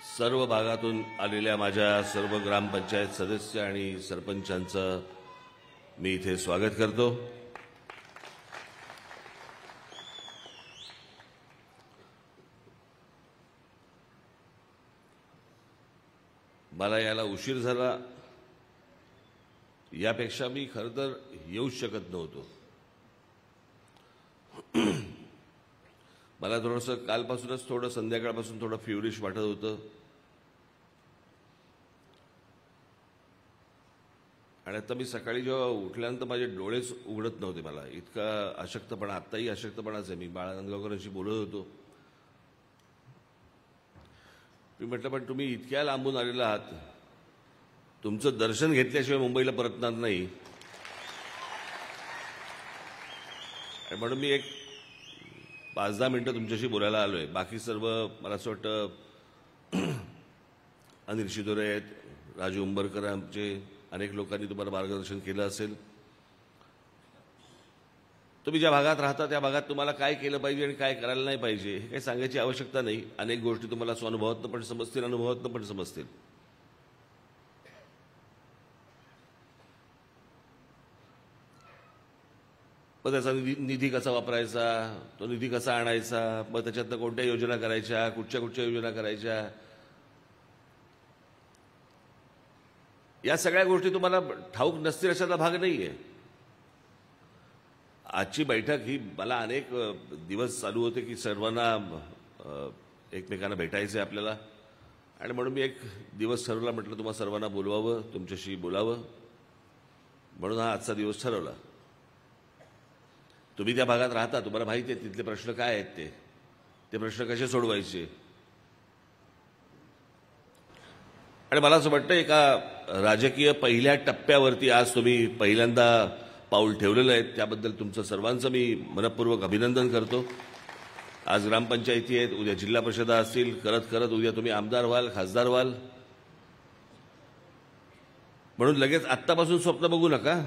सर्व भागातून आलेल्या माझ्या सर्व ग्रामपंचायत सदस्य आणि सरपंचांचं मी इथे स्वागत करतो। मला याला उशीर झाला यापेक्षा मी खरं तर येऊच शकत नव्हतो। मला थोडंसं कालपासूनच थोडं संध्याकाळपासून थोडं फ्युरिश वाटत होतं आणि आता मी सकाळी जेव्हा उठल्यानंतर माझे डोळेच उघडत नव्हते। मला इतका अशक्तपणा, आत्ताही अशक्तपणाच आहे। मी बाळा नांदगावकरांशी बोलत होतो। मी म्हटलं पण तुम्ही इतक्या लांबून आलेला आहात, तुमचं दर्शन घेतल्याशिवाय मुंबईला परतणार नाही आणि म्हणून मी एक 5-10 मिनिटं तुमच्याशी बोलायला आलोय। बाकी सर्व मला असं वाटतं अनिल शिदोरे आहेत, राजू उंबरकर, आमचे अनेक लोकांनी तुम्हाला मार्गदर्शन केलं असेल। तुम्ही ज्या भागात राहता त्या भागात तुम्हाला काय केलं पाहिजे आणि काय करायला नाही पाहिजे हे काही सांगायची आवश्यकता नाही। अनेक गोष्टी तुम्हाला स्वानुभवातून पण समजतील, अनुभवातून पण समजतील। मग त्याचा निधी कसा वापरायचा, तो निधी कसा आणायचा, मग त्याच्यातनं कोणत्या योजना करायच्या, कुठच्या योजना करायच्या, या सगळ्या गोष्टी तुम्हाला ठाऊक नसतील अशातला भाग नाहीये। आजची बैठक ही मला अनेक दिवस चालू होते की सर्वांना एकमेकांना भेटायचं आहे आपल्याला आणि म्हणून मी एक दिवस ठरवला, म्हटलं तुम्हा सर्वांना बोलवावं, तुमच्याशी बोलावं, म्हणून हा आजचा दिवस ठरवला। तुम्ही त्या भागात राहता, तुम्हाला माहिती आहे तिथले प्रश्न काय आहेत, ते प्रश्न कसे सोडवायचे। आणि मला असं वाटतं एका राजकीय पहिल्या टप्प्यावरती आज तुम्ही पहिल्यांदा पाऊल ठेवलेलं आहे, त्याबद्दल तुमचं सर्वांचं मी मनपूर्वक अभिनंदन करतो। आज ग्रामपंचायती आहेत, उद्या जिल्हा परिषदा असतील, करत करत उद्या तुम्ही आमदार व्हाल, खासदार व्हाल। म्हणून लगेच आत्तापासून स्वप्न बघू नका।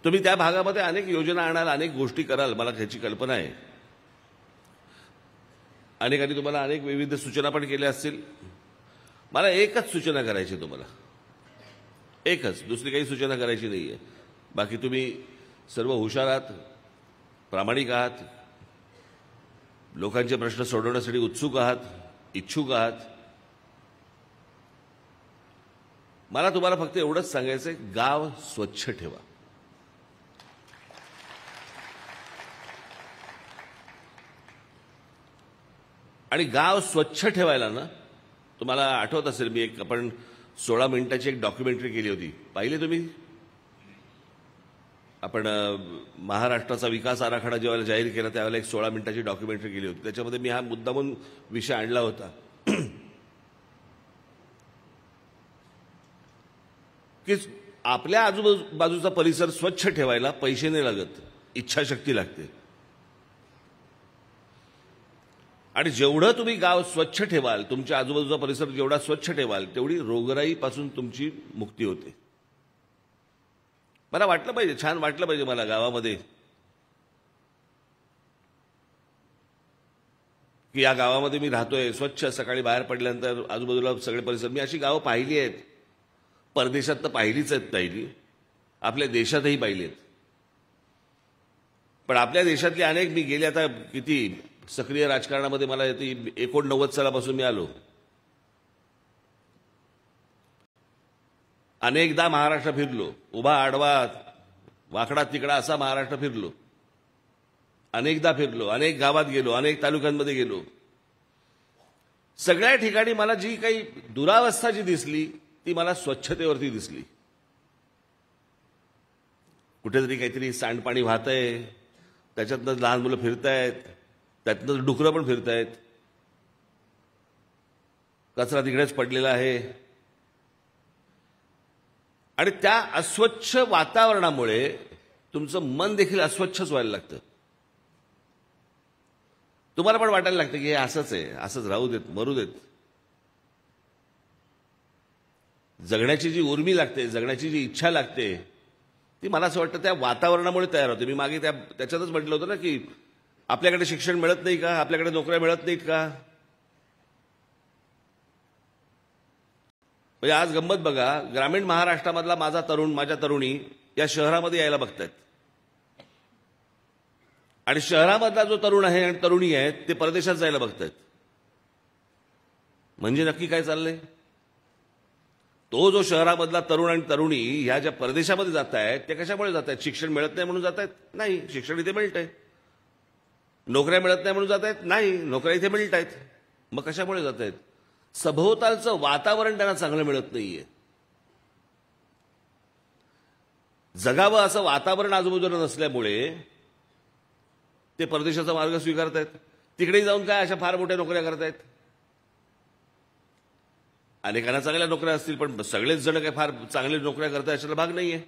तुम्ही त्या भागामध्ये अनेक योजना आणाल, अनेक गोष्टी कराल, मला त्याची कल्पना आहे। अनेकांनी तुम्हाला अनेक विविध सूचना पण केल्या असतील। मला एकच सूचना करायची तुम्हाला, एकच, दुसरी काही सूचना करायची नाहीये। बाकी तुम्ही सर्व हुशार आहात, प्रामाणिक आहात, लोकांचे प्रश्न सोडवण्यासाठी उत्सुक आहात, इच्छुक आहात। मला तुम्हाला फक्त एवढंच सांगायचंय, गाव स्वच्छ ठेवा। आणि गाव स्वच्छ ठेवायला ना, तुम्हाला आठवत असेल मी आपण 16 मिनिटाची एक डॉक्युमेंटरी केली होती, पाहिली तुम्ही? आपण महाराष्ट्राचा विकास आराखडा जेव्हा जाहीर केला त्यावेळेला एक 16 मिनिटाची डॉक्युमेंटरी केली होती। त्याच्यामध्ये मी हा मुद्दामून विषय आणला होता की आपल्या आजूबाजूचा परिसर स्वच्छ ठेवायला पैसे नाही लागत, इच्छाशक्ती लागते। आणि जेवढं तुम्ही गाव स्वच्छ ठेवाल, तुमच्या आजूबाजूचा परिसर जेवढा स्वच्छ ठेवाल, तेवढी रोगराईपासून तुमची मुक्ती होते। मला वाटलं पाहिजे, छान वाटलं पाहिजे मला गावामध्ये की या गावामध्ये मी राहतोय, स्वच्छ, सकाळी बाहेर पडल्यानंतर आजूबाजूला सगळे परिसर। मी अशी गावं पाहिली आहेत, परदेशात तर पाहिलीच आहेत, पाहिली, आपल्या देशातही पाहिली आहेत। पण आपल्या देशातली अनेक, मी गेले आता किती सक्रिय राजकारणामध्ये मला 89 सालापासून मी आलो, अनेकदा महाराष्ट्र फिरलो, उभा आडवा वाकडा तिकडा असा महाराष्ट्र फिरलो, अनेकदा फिरलो, अनेक गावात गेलो, अनेक तालुक्यांमध्ये गेलो। सगळ्या ठिकाणी मला जी काही दुरावस्था जी दिसली ती मला स्वच्छतेवरती दिसली। कुठेतरी काहीतरी सांडपाणी वाहतंय, त्याच्यातनं लहान मुलं फिरतायत, त्यातनं डुकरं पण फिरतायत, कचरा तिकडेच पडलेला आहे आणि त्या अस्वच्छ वातावरणामुळे तुमचं मन देखील अस्वच्छच व्हायला लागतं। तुम्हाला पण वाटायला लागतं की हे असंच आहे, असंच राहू देत, मरू देत। जगण्याची जी उर्मी लागते, जगण्याची जी इच्छा लागते, ती मला असं वाटतं त्या वातावरणामुळे तयार होते. मी मागे त्याच्यातच म्हटलं होतं ना की आपल्याकडे शिक्षण मिळत नाही का, आपल्याकडे नोकऱ्या मिळत नाहीत का. म्हणजे आज गंमत बघा, ग्रामीण महाराष्ट्रामधला माझा तरुण, माझ्या तरुणी या शहरामध्ये यायला बघतायत आणि शहरामधला जो तरुण आहे आणि तरुणी आहेत ते परदेशात जायला बघतायत. म्हणजे नक्की काय चाललंय? तो जो शहरामधला तरुण आणि तरुणी ह्या ज्या परदेशामध्ये जात आहेत ते कशामुळे जात आहेत? शिक्षण मिळत नाही म्हणून जात आहेत? नाही, शिक्षण इथे मिळत आहे. नोकऱ्या मिळत नाही म्हणून जात आहेत? नाही, नोकऱ्या इथे मिळत आहेत. मग कशामुळे जात आहेत? सभोवतालचं वातावरण त्यांना चांगलं मिळत नाहीये. जगावं असं वातावरण आजूबाजूला नसल्यामुळे ते परदेशाचा मार्ग स्वीकारतायत. तिकडे जाऊन काय अशा फार मोठ्या नोकऱ्या करतायत. अनेकांना चांगल्या नोकऱ्या असतील पण सगळेच जण काय फार चांगल्या नोकऱ्या करताय अशाला भाग नाहीये.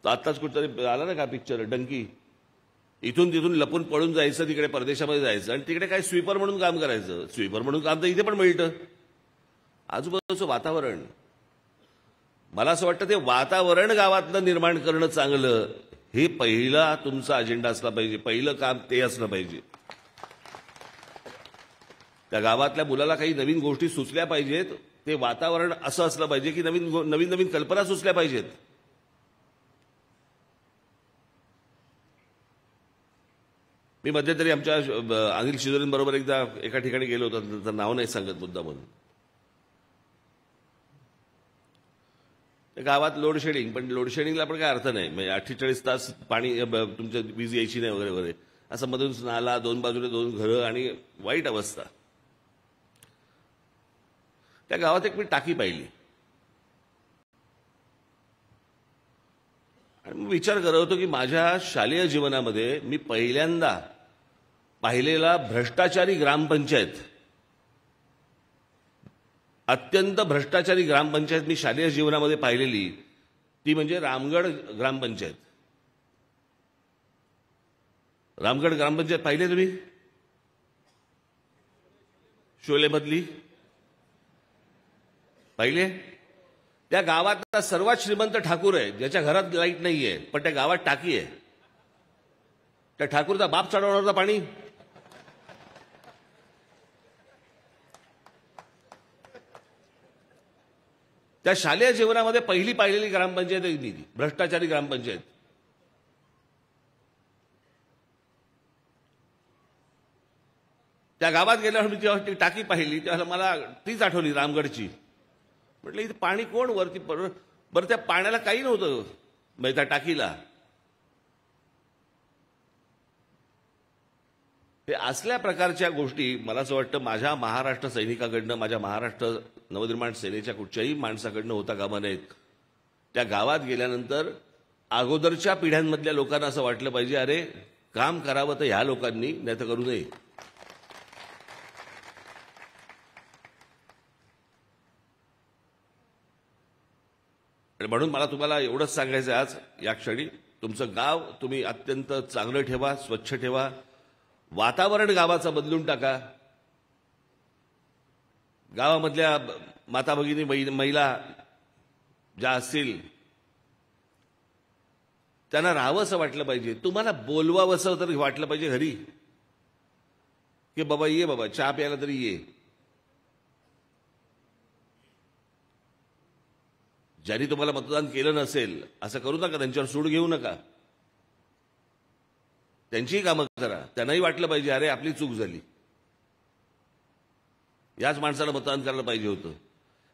तर आत्ताच कुठतरी आला ना का पिक्चर डंकी, इथून तिथून लपून पळून जायचं, तिकडे परदेशामध्ये जायचं आणि तिकडे काय स्वीपर म्हणून काम करायचं. स्वीपर म्हणून काम तर इथे पण मिळतं. आजूबाजूचं वातावरण, मला असं वाटतं ते वातावरण गावातलं निर्माण करणं चांगलं, हे पहिला तुमचा अजेंडा असला पाहिजे. पहिलं काम ते असलं पाहिजे. त्या गावातल्या मुलाला काही नवीन गोष्टी सुचल्या पाहिजेत. ते वातावरण असं असलं पाहिजे की नवीन नवीन कल्पना सुचल्या पाहिजेत. मी मध्यंतरी आमच्या अनिल शिदोरेंबरोबर एकदा एका ठिकाणी गेलो होतो, त्याचं नाव नाही सांगत मुद्दा म्हणून. गावात लोड शेडिंग, पण लोड शेडिंगला पण काय अर्थ नाही. म्हणजे 48 तास पाणी तुमच्या वीज यायची नाही वगैरे वगैरे, असं मधून नाला, दोन बाजूने 2 घरं आणि वाईट अवस्था. त्या गावात एक मी टाकी पाहिली आणि मी विचार करत होतो की माझ्या शालेय जीवनामध्ये मी पहिल्यांदा पाहिलेला भ्रष्टाचारी ग्रामपंचायत, अत्यंत भ्रष्टाचारी ग्रामपंचायत मी शालेय जीवनामध्ये पाहिलेली ती म्हणजे रामगड ग्रामपंचायत. रामगड ग्रामपंचायत पाहिले तुम्ही? शोलेमधली पाहिले? त्या गावातला सर्वात श्रीमंत ठाकूर आहे ज्याच्या घरात लाईट नाहीये, पण त्या गावात टाकी आहे. त्या ठाकूरचा बाप चढवणार होता पाणी. त्या शालेय जीवनामध्ये पहिली पाहिलेली ग्रामपंचायत आहे ती भ्रष्टाचारी ग्रामपंचायत. त्या गावात गेल्यावर मी जेव्हा ती टाकी पाहिली तेव्हा मला तीच आठवली रामगडची. म्हटलं इथे पाणी कोण वरती? बरं त्या पाण्याला काही नव्हतं म्हणजे त्या टाकीला. हे असल्या प्रकारच्या गोष्टी मला असं वाटतं माझ्या महाराष्ट्र सैनिकाकडनं, माझ्या महाराष्ट्र नवनिर्माण सेनेच्या कुठच्याही माणसाकडनं होता कामा नयेत. त्या गावात गेल्यानंतर अगोदरच्या पिढ्यांमधल्या लोकांना असं वाटलं पाहिजे, अरे काम करावं तर ह्या लोकांनी, नाही तर करू नये. म्हणून मला तुम्हाला एवढंच सांगायचं आज या क्षणी, तुमचं गाव तुम्ही अत्यंत चांगलं ठेवा, स्वच्छ ठेवा. वातावरण गावाचं बदलून टाका. गावामधल्या माता भगिनी, महिला ज्या असतील त्यांना राहावंसं वाटलं पाहिजे. तुम्हाला बोलवावंसं तरी वाटलं पाहिजे घरी की बाबा ये, बाबा चहा प्यायला तरी ये. ज्यांनी तुम्हाला मतदान केलं नसेल असं करू नका, त्यांच्यावर सूड घेऊ नका. त्यांचीही कामं करा. त्यांनाही वाटलं पाहिजे अरे आपली चूक झाली, याच माणसाला मतदान करायला पाहिजे होतं.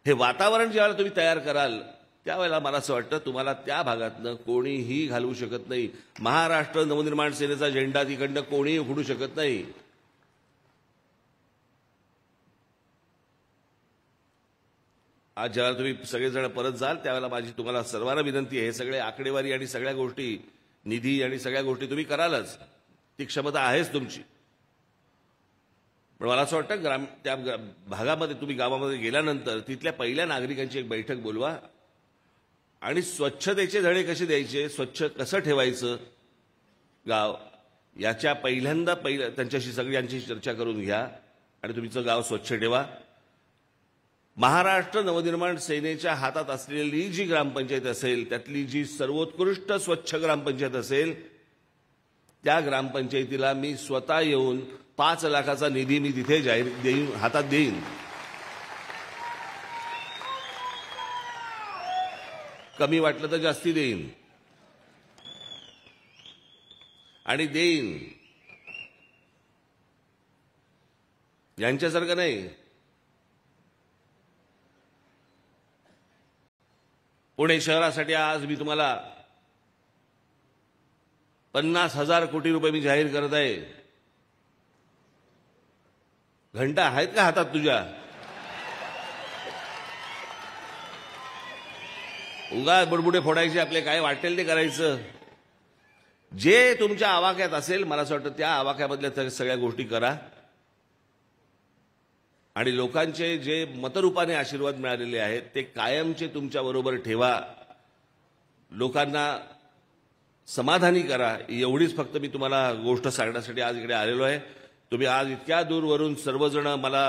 हे वातावरण ज्यावेळेला तुम्ही तयार कराल त्यावेळेला मला असं वाटतं तुम्हाला त्या भागातनं कोणीही घालवू शकत नाही. महाराष्ट्र नवनिर्माण सेनेचा झेंडा तिकडनं कोणीही उखडू शकत नाही. आज ज्यावेळेला तुम्ही सगळेजण परत जाल त्यावेळेला माझी तुम्हाला सर्वांना विनंती आहे, हे सगळे आकडेवारी आणि सगळ्या गोष्टी, निधी आणि सगळ्या गोष्टी तुम्ही करालच, ती क्षमता आहेच तुमची. पण मला असं वाटतं त्या भागामध्ये तुम्ही गावामध्ये गेल्यानंतर तिथल्या पहिल्या नागरिकांची एक बैठक बोलवा आणि स्वच्छतेचे धडे कसे द्यायचे, स्वच्छ कसं ठेवायचं गाव, याच्या पहिल्यांदा त्यांच्याशी सगळ्यांची चर्चा करून घ्या आणि तुमचं गाव स्वच्छ ठेवा. महाराष्ट्र नवनिर्माण सेनेच्या हातात असलेली जी ग्रामपंचायत असेल, त्यातली जी सर्वोत्कृष्ट स्वच्छ ग्रामपंचायत असेल, त्या ग्रामपंचायतीला मी स्वतः येऊन 5 लाखाचा निधी मी तिथे जाहीर देईन, हातात देईन. कमी वाटलं तर जास्ती देईन आणि देईन. यांच्यासारखं नाही. पुणे शहरासाठी आज मी तुम्हाला 50,000 कोटी रुपये मी जाहीर करत आहे. घंटा आहेत का हातात तुझ्या? उगा बुडबुडे फोडायचे, आपले काय वाटेल ते करायचं. जे तुमच्या आवाक्यात असेल, मला असं वाटतं त्या आवाक्यामधल्या सगळ्या गोष्टी करा आणि लोकांचे जे मतरूपाने आशीर्वाद मिळालेले आहेत ते कायमचे तुमच्या बरोबर ठेवा. लोकांना समाधानी करा. एवढीच फक्त मी तुम्हाला गोष्ट सांगण्यासाठी आज इकडे आलेलो आहे. तुम्ही आज इतक्या दूरवरून सर्वजण मला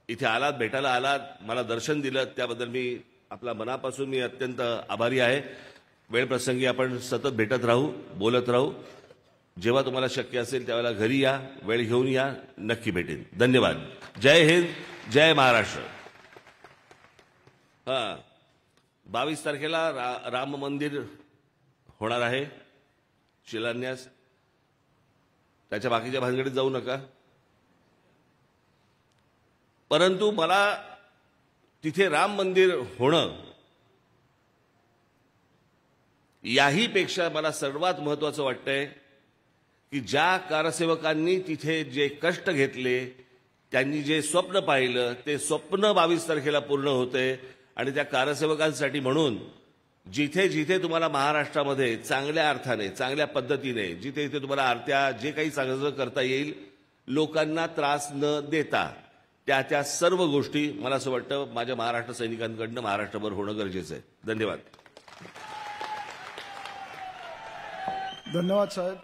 इथे आलात, भेटायला आलात, मला दर्शन दिलं, त्याबद्दल मी आपल्या मनापासून मी अत्यंत आभारी आहे. वेळ प्रसंगी आपण सतत भेटत राहू, बोलत राहू. जेव्हा तुम्हाला शक्य असेल त्यावेळेला घरी या, वेळ घेऊन या, नक्की भेटेन. धन्यवाद. जय हिंद, जय महाराष्ट्र. 22 तारखेला राम मंदिर होणार आहे शिलान्यास. त्याच्या बाकीच्या भानगडीत जाऊ नका. परंतु मला तिथे राम मंदिर होणं याही पेक्षा मला सर्वात महत्त्वाचं वाटतंय की ज्या कारसेवकांनी तिथे जे कष्ट घेतले, त्यांनी जे स्वप्न पाहिलं, ते स्वप्न 22 तारखेला पूर्ण होते. आणि त्या कारसेवकांसाठी म्हणून जिथे जिथे तुम्हाला महाराष्ट्रामध्ये चांगल्या अर्थाने, चांगल्या पद्धतीने, जिथे जिथे तुम्हाला आरत्या जे काही चांगलं करता येईल, लोकांना त्रास न देता, त्या सर्व गोष्टी मला असं वाटतं माझ्या महाराष्ट्र सैनिकांकडनं महाराष्ट्रभर होणं गरजेचं आहे. धन्यवाद. धन्यवाद साहेब.